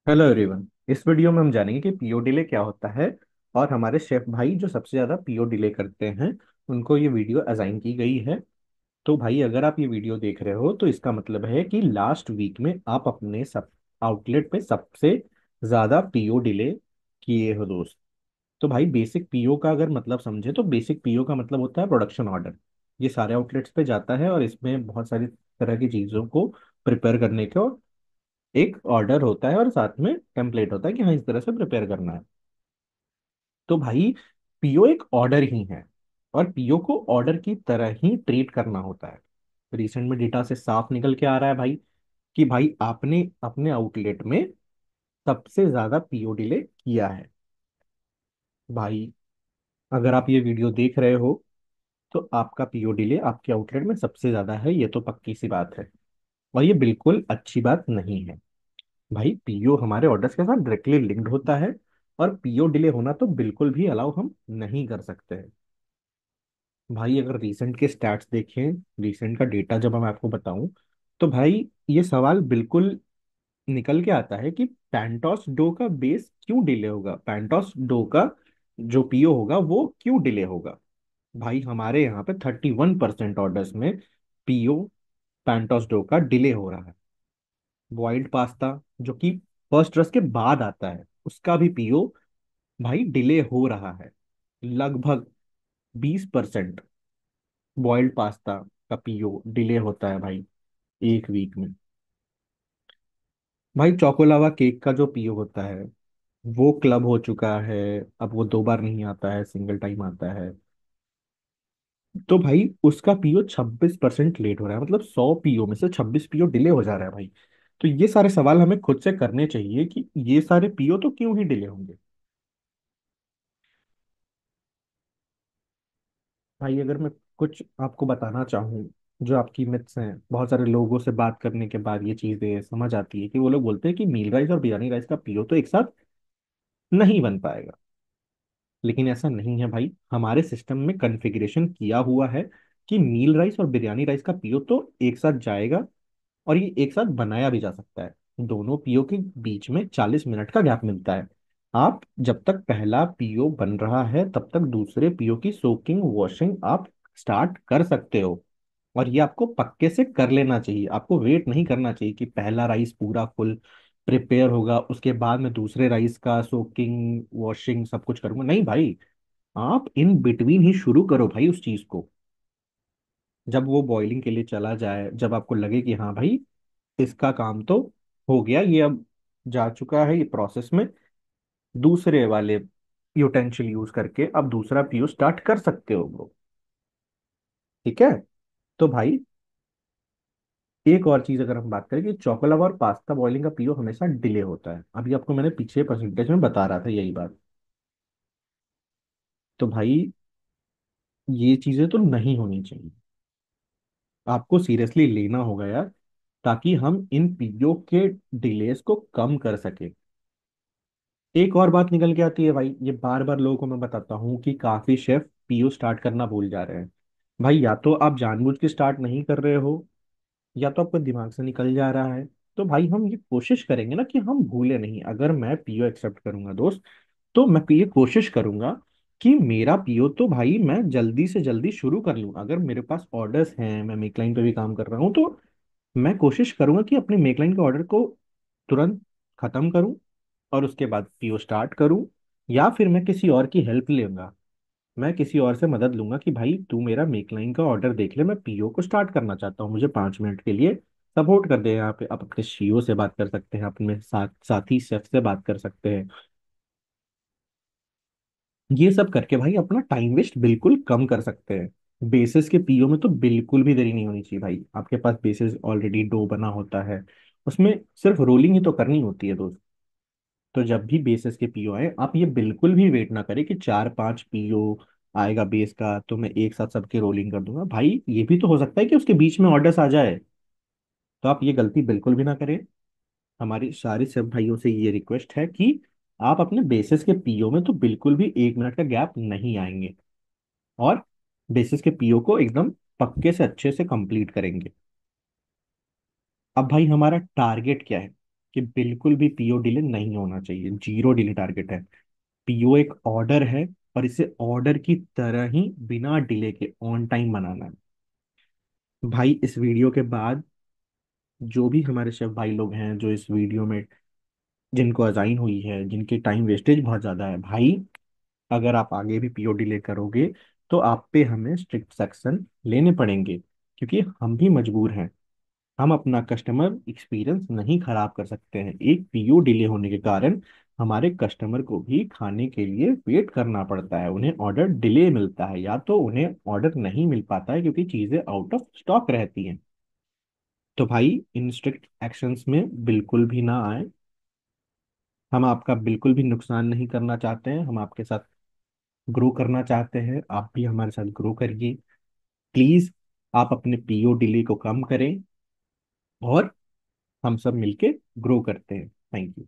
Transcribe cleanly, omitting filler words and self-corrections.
Hello everyone. इस video में हम जानेंगे कि पीओ डिले क्या होता है। और हमारे शेफ भाई जो सबसे ज्यादा पीओ डिले करते हैं उनको ये वीडियो असाइन की गई है। तो भाई अगर आप ये वीडियो देख रहे हो तो इसका मतलब है कि लास्ट वीक में आप अपने सब आउटलेट पे सबसे ज्यादा पीओ डिले किए हो दोस्त। तो भाई बेसिक पीओ का अगर मतलब समझे तो बेसिक पीओ का मतलब होता है प्रोडक्शन ऑर्डर। ये सारे आउटलेट्स पे जाता है और इसमें बहुत सारी तरह की चीजों को प्रिपेयर करने के एक ऑर्डर होता है और साथ में टेम्पलेट होता है कि हाँ इस तरह से प्रिपेयर करना है। तो भाई पीओ एक ऑर्डर ही है और पीओ को ऑर्डर की तरह ही ट्रीट करना होता है। रिसेंट में डेटा से साफ निकल के आ रहा है भाई कि भाई आपने अपने आउटलेट में सबसे ज्यादा पीओ डिले किया है। भाई अगर आप ये वीडियो देख रहे हो तो आपका पीओ डिले आपके आउटलेट में सबसे ज्यादा है, ये तो पक्की सी बात है। और ये बिल्कुल अच्छी बात नहीं है। भाई पीओ हमारे ऑर्डर्स के साथ डायरेक्टली लिंक्ड होता है और पीओ डिले होना तो बिल्कुल भी अलाउ हम नहीं कर सकते हैं। भाई अगर रीसेंट के स्टैट्स देखें, रीसेंट का डेटा जब मैं आपको बताऊं तो भाई ये सवाल बिल्कुल निकल के आता है कि पैंटोस डो का बेस क्यों डिले होगा, पैंटोस डो का जो पीओ होगा वो क्यों डिले होगा। भाई हमारे यहाँ पे 31% ऑर्डर्स में पीओ पैंटोस डो का डिले हो रहा है। बॉइल्ड पास्ता जो कि फर्स्ट रस के बाद आता है उसका भी पीओ भाई डिले हो रहा है। लगभग 20% बॉइल्ड पास्ता का पीओ डिले होता है भाई एक वीक में। भाई चोकोलावा केक का जो पीओ होता है वो क्लब हो चुका है। अब वो दो बार नहीं आता है, सिंगल टाइम आता है। तो भाई उसका पीओ 26% लेट हो रहा है, मतलब 100 पीओ में से 26 पीओ डिले हो जा रहा है भाई। तो ये सारे सवाल हमें खुद से करने चाहिए कि ये सारे पीओ तो क्यों ही डिले होंगे। भाई अगर मैं कुछ आपको बताना चाहूँ जो आपकी मिथ्स हैं, बहुत सारे लोगों से बात करने के बाद ये चीजें समझ आती है कि वो लोग बोलते हैं कि मील राइस और बिरयानी राइस का पीओ तो एक साथ नहीं बन पाएगा। लेकिन ऐसा नहीं है भाई, हमारे सिस्टम में कॉन्फ़िगरेशन किया हुआ है कि मील राइस और बिरयानी राइस का पीओ तो एक साथ जाएगा और ये एक साथ बनाया भी जा सकता है। दोनों पीओ के बीच में 40 मिनट का गैप मिलता है। आप जब तक पहला पीओ बन रहा है तब तक दूसरे पीओ की सोकिंग वॉशिंग आप स्टार्ट कर सकते हो। और ये आपको पक्के से कर लेना चाहिए, आपको वेट नहीं करना चाहिए कि पहला राइस पूरा फुल प्रिपेयर होगा उसके बाद में दूसरे राइस का सोकिंग वॉशिंग सब कुछ करूंगा, नहीं भाई। आप इन बिटवीन ही शुरू करो भाई उस चीज को। जब वो बॉइलिंग के लिए चला जाए, जब आपको लगे कि हाँ भाई इसका काम तो हो गया, ये अब जा चुका है ये प्रोसेस में, दूसरे वाले यूटेंशियल यूज करके अब दूसरा पीओ स्टार्ट कर सकते हो ब्रो। ठीक है। तो भाई एक और चीज अगर हम बात करें कि चोकोलावा और पास्ता बॉइलिंग का पीओ हमेशा डिले होता है, अभी आपको मैंने पीछे परसेंटेज में बता रहा था यही बात। तो भाई ये चीजें तो नहीं होनी चाहिए, आपको सीरियसली लेना होगा यार, ताकि हम इन पीओ के डिलेस को कम कर सके। एक और बात निकल के आती है भाई, ये बार बार लोगों को मैं बताता हूँ कि काफी शेफ पीओ स्टार्ट करना भूल जा रहे हैं। भाई या तो आप जानबूझ के स्टार्ट नहीं कर रहे हो या तो आपको दिमाग से निकल जा रहा है। तो भाई हम ये कोशिश करेंगे ना कि हम भूले नहीं, अगर मैं पीओ एक्सेप्ट करूंगा दोस्त तो मैं ये कोशिश करूंगा कि मेरा पीओ तो भाई मैं जल्दी से जल्दी शुरू कर लूँ। अगर मेरे पास ऑर्डर्स हैं, मैं मेकलाइन पे भी काम कर रहा हूँ, तो मैं कोशिश करूंगा कि अपने मेकलाइन के ऑर्डर को तुरंत खत्म करूं और उसके बाद पीओ स्टार्ट करूं। या फिर मैं किसी और की हेल्प लूंगा, मैं किसी और से मदद लूंगा कि भाई तू मेरा मेकलाइन का ऑर्डर देख ले, मैं पीओ को स्टार्ट करना चाहता हूँ, मुझे 5 मिनट के लिए सपोर्ट कर दे। यहाँ पे आप अपने सीईओ से बात कर सकते हैं, अपने साथी शेफ से बात कर सकते हैं। ये सब करके भाई अपना टाइम वेस्ट बिल्कुल कम कर सकते हैं। बेसिस के पीओ में तो बिल्कुल भी देरी नहीं होनी चाहिए भाई, आपके पास बेसिस ऑलरेडी डो बना होता है, उसमें सिर्फ रोलिंग ही तो करनी होती है दोस्त। तो जब भी बेसिस के पीओ आए आप ये बिल्कुल भी वेट ना करें कि 4-5 पीओ आएगा बेस का तो मैं एक साथ सबके रोलिंग कर दूंगा। भाई ये भी तो हो सकता है कि उसके बीच में ऑर्डर्स आ जाए, तो आप ये गलती बिल्कुल भी ना करें। हमारी सारी सब भाइयों से ये रिक्वेस्ट है कि आप अपने बेसिस के पीओ में तो बिल्कुल भी 1 मिनट का गैप नहीं आएंगे और बेसिस के पीओ को एकदम पक्के से अच्छे से कंप्लीट करेंगे। अब भाई हमारा टारगेट क्या है, कि बिल्कुल भी पीओ डिले नहीं होना चाहिए, जीरो डिले टारगेट है। पीओ एक ऑर्डर है, और इसे ऑर्डर की तरह ही बिना डिले के ऑन टाइम बनाना है। भाई इस वीडियो के बाद जो भी हमारे शेफ भाई लोग हैं जो इस वीडियो में, जिनको अजाइन हुई है, जिनकी टाइम वेस्टेज बहुत ज्यादा है भाई, अगर आप आगे भी पीओ डिले करोगे तो आप पे हमें स्ट्रिक्ट सेक्शन लेने पड़ेंगे, क्योंकि हम भी मजबूर हैं। हम अपना कस्टमर एक्सपीरियंस नहीं खराब कर सकते हैं। एक पीओ डिले होने के कारण हमारे कस्टमर को भी खाने के लिए वेट करना पड़ता है, उन्हें ऑर्डर डिले मिलता है, या तो उन्हें ऑर्डर नहीं मिल पाता है क्योंकि चीज़ें आउट ऑफ स्टॉक रहती हैं। तो भाई इन स्ट्रिक्ट एक्शंस में बिल्कुल भी ना आए। हम आपका बिल्कुल भी नुकसान नहीं करना चाहते हैं, हम आपके साथ ग्रो करना चाहते हैं, आप भी हमारे साथ ग्रो करिए। प्लीज़ आप अपने पीओ डिले को कम करें, और हम सब मिलके ग्रो करते हैं। Thank you.